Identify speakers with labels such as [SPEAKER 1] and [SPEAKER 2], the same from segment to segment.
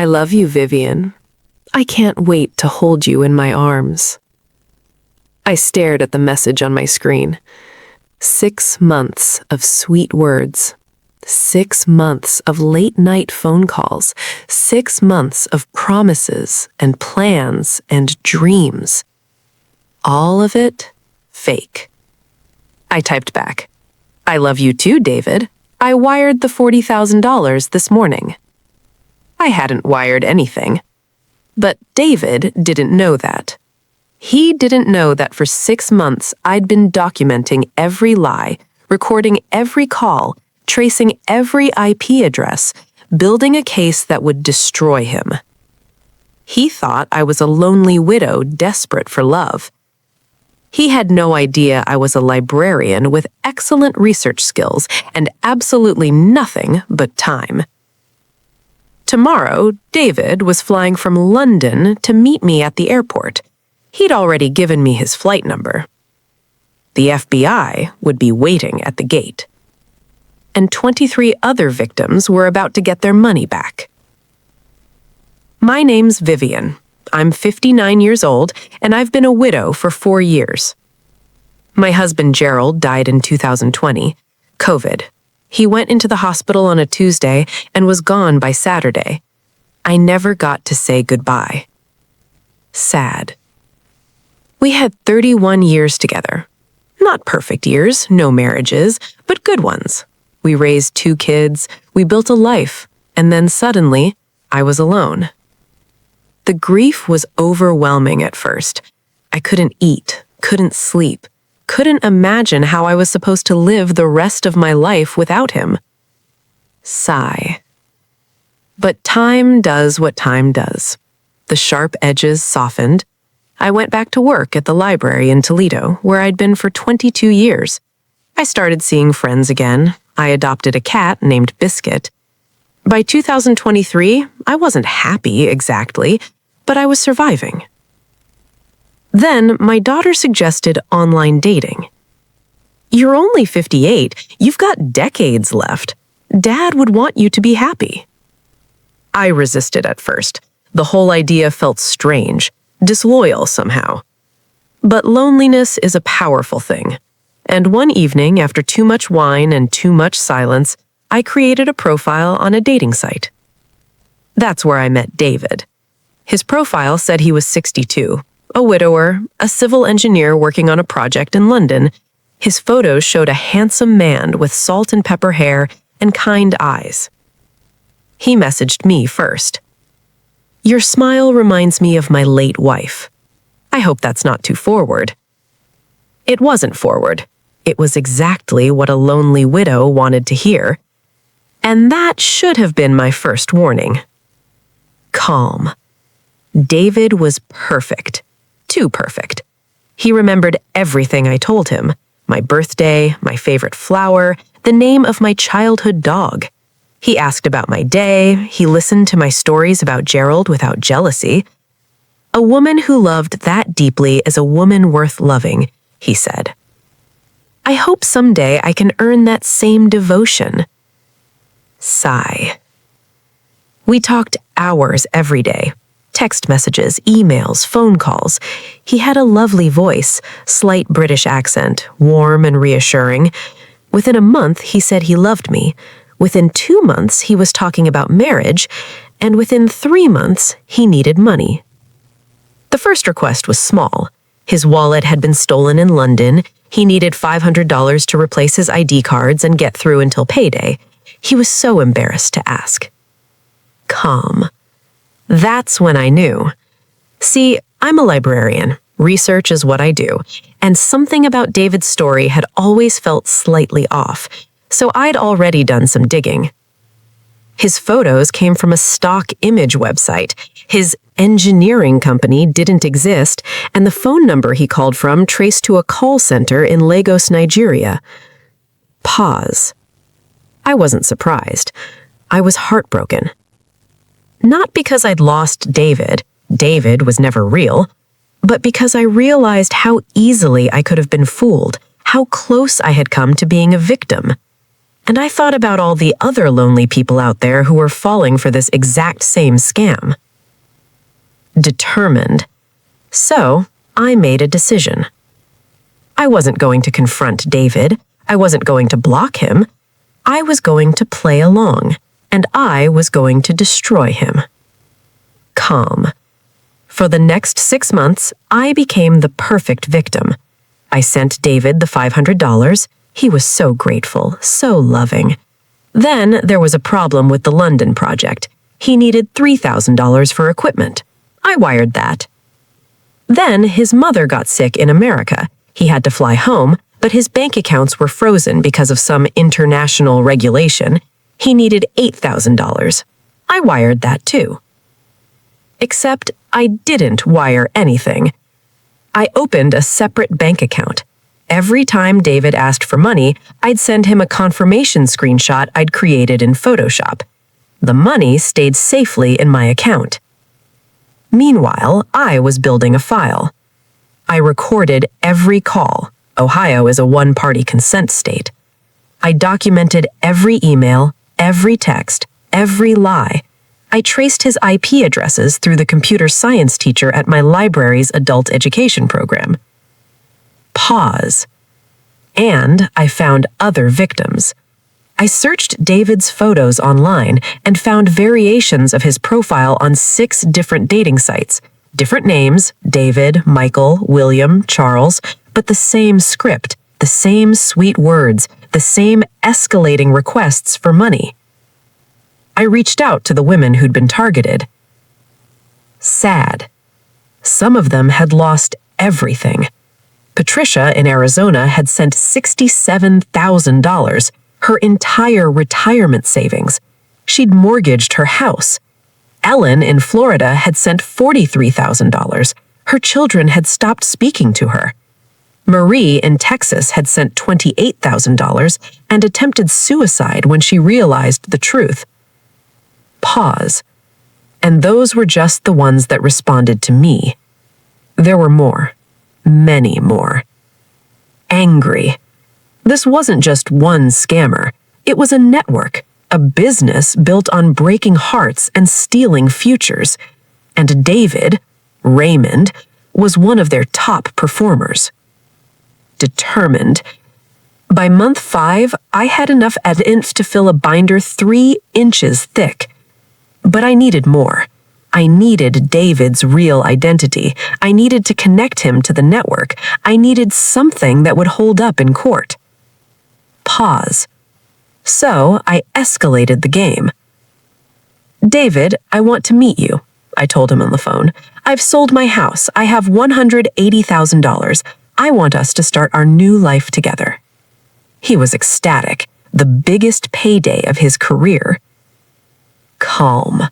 [SPEAKER 1] I love you, Vivian. I can't wait to hold you in my arms. I stared at the message on my screen. 6 months of sweet words. 6 months of late-night phone calls. 6 months of promises and plans and dreams. All of it fake. I typed back, I love you too, David. I wired the $40,000 this morning. I hadn't wired anything. But David didn't know that. He didn't know that for 6 months I'd been documenting every lie, recording every call, tracing every IP address, building a case that would destroy him. He thought I was a lonely widow desperate for love. He had no idea I was a librarian with excellent research skills and absolutely nothing but time. Tomorrow, David was flying from London to meet me at the airport. He'd already given me his flight number. The FBI would be waiting at the gate. And 23 other victims were about to get their money back. My name's Vivian. I'm 59 years old, and I've been a widow for 4 years. My husband Gerald died in 2020, COVID. He went into the hospital on a Tuesday and was gone by Saturday. I never got to say goodbye. Sad. We had 31 years together. Not perfect years, no marriages, but good ones. We raised 2 kids, we built a life, and then suddenly, I was alone. The grief was overwhelming at first. I couldn't eat, couldn't sleep, couldn't imagine how I was supposed to live the rest of my life without him. Sigh. But time does what time does. The sharp edges softened. I went back to work at the library in Toledo, where I'd been for 22 years. I started seeing friends again. I adopted a cat named Biscuit. By 2023, I wasn't happy exactly, but I was surviving. Then my daughter suggested online dating. You're only 58. You've got decades left. Dad would want you to be happy. I resisted at first. The whole idea felt strange, disloyal somehow. But loneliness is a powerful thing. And one evening, after too much wine and too much silence, I created a profile on a dating site. That's where I met David. His profile said he was 62, a widower, a civil engineer working on a project in London. His photos showed a handsome man with salt and pepper hair and kind eyes. He messaged me first. Your smile reminds me of my late wife. I hope that's not too forward. It wasn't forward. It was exactly what a lonely widow wanted to hear. And that should have been my first warning. Calm. David was perfect. Too perfect. He remembered everything I told him. My birthday, my favorite flower, the name of my childhood dog. He asked about my day. He listened to my stories about Gerald without jealousy. A woman who loved that deeply is a woman worth loving, he said. I hope someday I can earn that same devotion. Sigh. We talked hours every day. Text messages, emails, phone calls. He had a lovely voice, slight British accent, warm and reassuring. Within a month, he said he loved me. Within 2 months, he was talking about marriage. And within 3 months, he needed money. The first request was small. His wallet had been stolen in London. He needed $500 to replace his ID cards and get through until payday. He was so embarrassed to ask. Calm. That's when I knew. See, I'm a librarian. Research is what I do. And something about David's story had always felt slightly off, so I'd already done some digging. His photos came from a stock image website. His engineering company didn't exist, and the phone number he called from traced to a call center in Lagos, Nigeria. Pause. I wasn't surprised. I was heartbroken. Not because I'd lost David was never real, but because I realized how easily I could have been fooled, how close I had come to being a victim. And I thought about all the other lonely people out there who were falling for this exact same scam. Determined. So, I made a decision. I wasn't going to confront David. I wasn't going to block him. I was going to play along, and I was going to destroy him. Calm. For the next 6 months, I became the perfect victim. I sent David the $500. He was so grateful, so loving. Then there was a problem with the London project. He needed $3,000 for equipment. I wired that. Then his mother got sick in America. He had to fly home, but his bank accounts were frozen because of some international regulation. He needed $8,000. I wired that too. Except I didn't wire anything. I opened a separate bank account. Every time David asked for money, I'd send him a confirmation screenshot I'd created in Photoshop. The money stayed safely in my account. Meanwhile, I was building a file. I recorded every call. Ohio is a one-party consent state. I documented every email, every text, every lie. I traced his IP addresses through the computer science teacher at my library's adult education program. Pause. And I found other victims. I searched David's photos online and found variations of his profile on 6 different dating sites. Different names, David, Michael, William, Charles, but the same script, the same sweet words, the same escalating requests for money. I reached out to the women who'd been targeted. Sad. Some of them had lost everything. Patricia in Arizona had sent $67,000, her entire retirement savings. She'd mortgaged her house. Ellen in Florida had sent $43,000. Her children had stopped speaking to her. Marie in Texas had sent $28,000 and attempted suicide when she realized the truth. Pause. And those were just the ones that responded to me. There were more. Many more. Angry. This wasn't just one scammer. It was a network, a business built on breaking hearts and stealing futures. And David, Raymond, was one of their top performers. Determined. By month 5, I had enough evidence to fill a binder 3 inches thick. But I needed more. I needed David's real identity. I needed to connect him to the network. I needed something that would hold up in court. Pause. So I escalated the game. David, I want to meet you, I told him on the phone. I've sold my house. I have $180,000. I want us to start our new life together. He was ecstatic, the biggest payday of his career. Calm.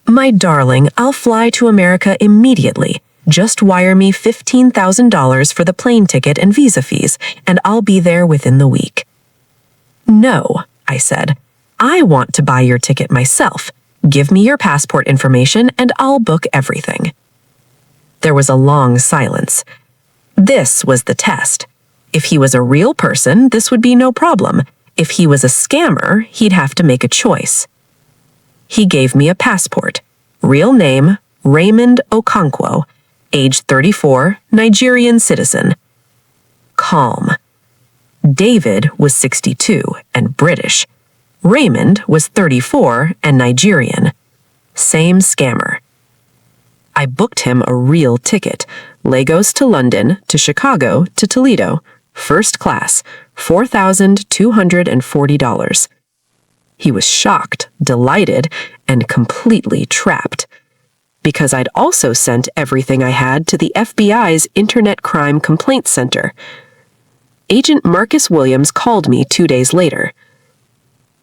[SPEAKER 1] My darling, I'll fly to America immediately. Just wire me $15,000 for the plane ticket and visa fees, and I'll be there within the week. No, I said. I want to buy your ticket myself. Give me your passport information and I'll book everything. There was a long silence. This was the test. If he was a real person, this would be no problem. If he was a scammer, he'd have to make a choice. He gave me a passport. Real name, Raymond Okonkwo. Age 34, Nigerian citizen. Calm. David was 62 and British. Raymond was 34 and Nigerian. Same scammer. I booked him a real ticket. Lagos to London, to Chicago, to Toledo. First class, $4,240. He was shocked, delighted, and completely trapped. Because I'd also sent everything I had to the FBI's Internet Crime Complaint Center. Agent Marcus Williams called me 2 days later.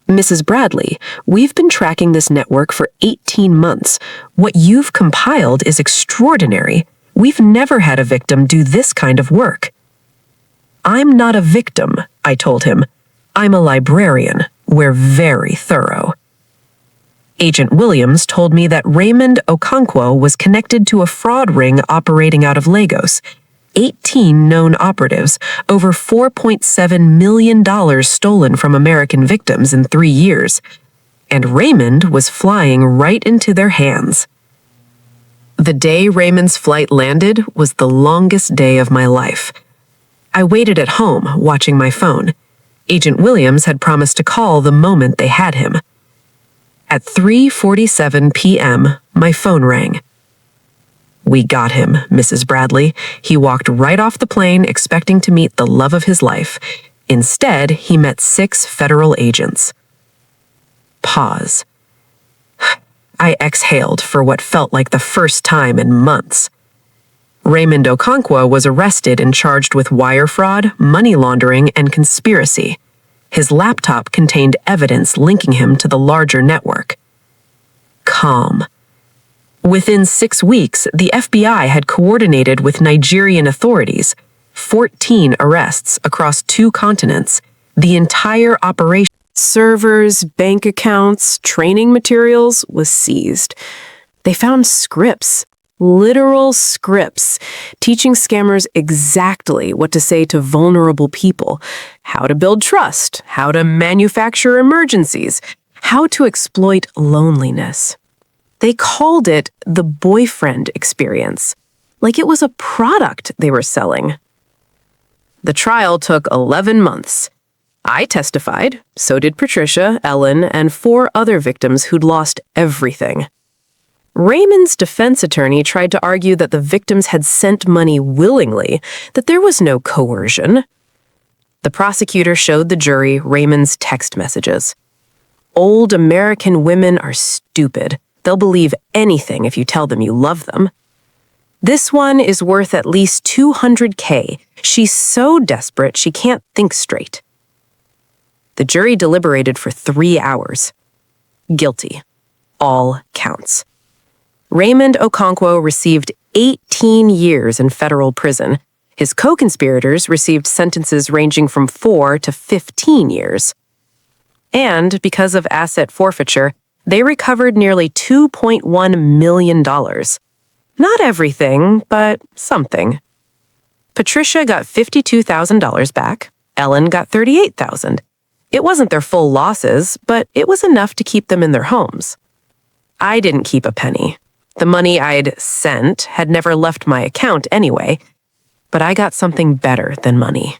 [SPEAKER 1] Mrs. Bradley, we've been tracking this network for 18 months. What you've compiled is extraordinary. We've never had a victim do this kind of work. I'm not a victim, I told him. I'm a librarian. We're very thorough. Agent Williams told me that Raymond Okonkwo was connected to a fraud ring operating out of Lagos. 18 known operatives, over $4.7 million stolen from American victims in 3 years, and Raymond was flying right into their hands. The day Raymond's flight landed was the longest day of my life. I waited at home, watching my phone. Agent Williams had promised to call the moment they had him. At 3:47 p.m., my phone rang. "We got him, Mrs. Bradley." He walked right off the plane expecting to meet the love of his life. Instead, he met 6 federal agents. Pause. I exhaled for what felt like the first time in months. Raymond Okonkwo was arrested and charged with wire fraud, money laundering, and conspiracy. His laptop contained evidence linking him to the larger network. Calm. Within 6 weeks, the FBI had coordinated with Nigerian authorities, 14 arrests across 2 continents, the entire operation. Servers, bank accounts, training materials was seized. They found scripts, literal scripts, teaching scammers exactly what to say to vulnerable people, how to build trust, how to manufacture emergencies, how to exploit loneliness. They called it the boyfriend experience, like it was a product they were selling. The trial took 11 months. I testified, so did Patricia, Ellen, and 4 other victims who'd lost everything. Raymond's defense attorney tried to argue that the victims had sent money willingly, that there was no coercion. The prosecutor showed the jury Raymond's text messages. Old American women are stupid. They'll believe anything if you tell them you love them. This one is worth at least $200K. She's so desperate she can't think straight. The jury deliberated for 3 hours. Guilty. All counts. Raymond Okonkwo received 18 years in federal prison. His co-conspirators received sentences ranging from 4 to 15 years. And because of asset forfeiture, they recovered nearly $2.1 million. Not everything, but something. Patricia got $52,000 back. Ellen got $38,000. It wasn't their full losses, but it was enough to keep them in their homes. I didn't keep a penny. The money I'd sent had never left my account anyway, but I got something better than money.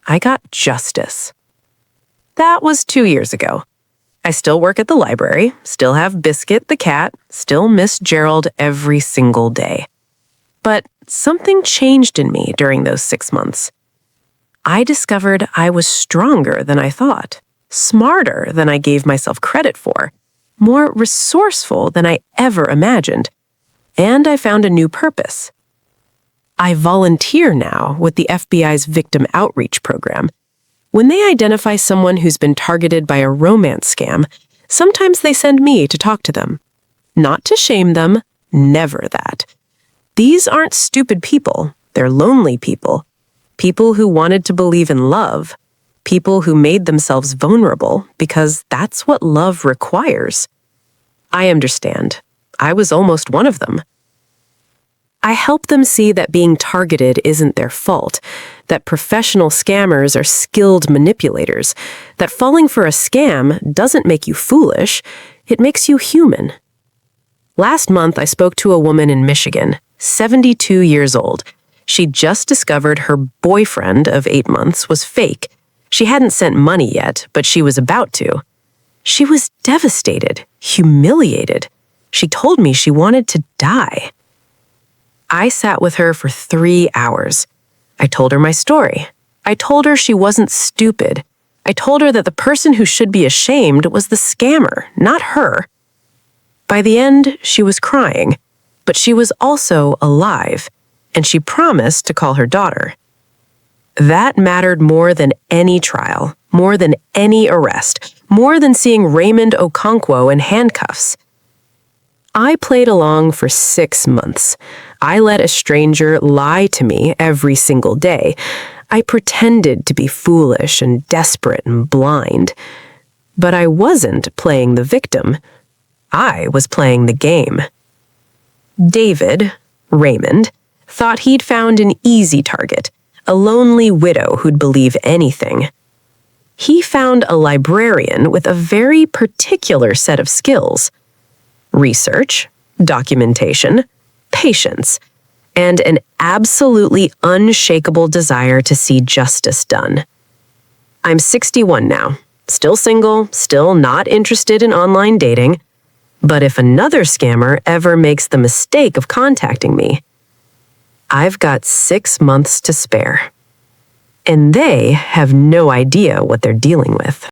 [SPEAKER 1] I got justice. That was 2 years ago. I still work at the library, still have Biscuit the cat, still miss Gerald every single day. But something changed in me during those 6 months. I discovered I was stronger than I thought, smarter than I gave myself credit for, more resourceful than I ever imagined, and I found a new purpose. I volunteer now with the FBI's Victim Outreach Program. When they identify someone who's been targeted by a romance scam, sometimes they send me to talk to them. Not to shame them, never that. These aren't stupid people, they're lonely people. People who wanted to believe in love. People who made themselves vulnerable because that's what love requires. I understand. I was almost one of them. I help them see that being targeted isn't their fault, that professional scammers are skilled manipulators, that falling for a scam doesn't make you foolish, it makes you human. Last month, I spoke to a woman in Michigan, 72 years old. She'd just discovered her boyfriend of 8 months was fake. She hadn't sent money yet, but she was about to. She was devastated, humiliated. She told me she wanted to die. I sat with her for 3 hours. I told her my story. I told her she wasn't stupid. I told her that the person who should be ashamed was the scammer, not her. By the end, she was crying, but she was also alive, and she promised to call her daughter. That mattered more than any trial, more than any arrest, more than seeing Raymond Okonkwo in handcuffs. I played along for 6 months. I let a stranger lie to me every single day. I pretended to be foolish and desperate and blind. But I wasn't playing the victim. I was playing the game. David, Raymond, Thought he'd found an easy target, a lonely widow who'd believe anything. He found a librarian with a very particular set of skills: research, documentation, patience, and an absolutely unshakable desire to see justice done. I'm 61 now, still single, still not interested in online dating, but if another scammer ever makes the mistake of contacting me, I've got 6 months to spare. And they have no idea what they're dealing with.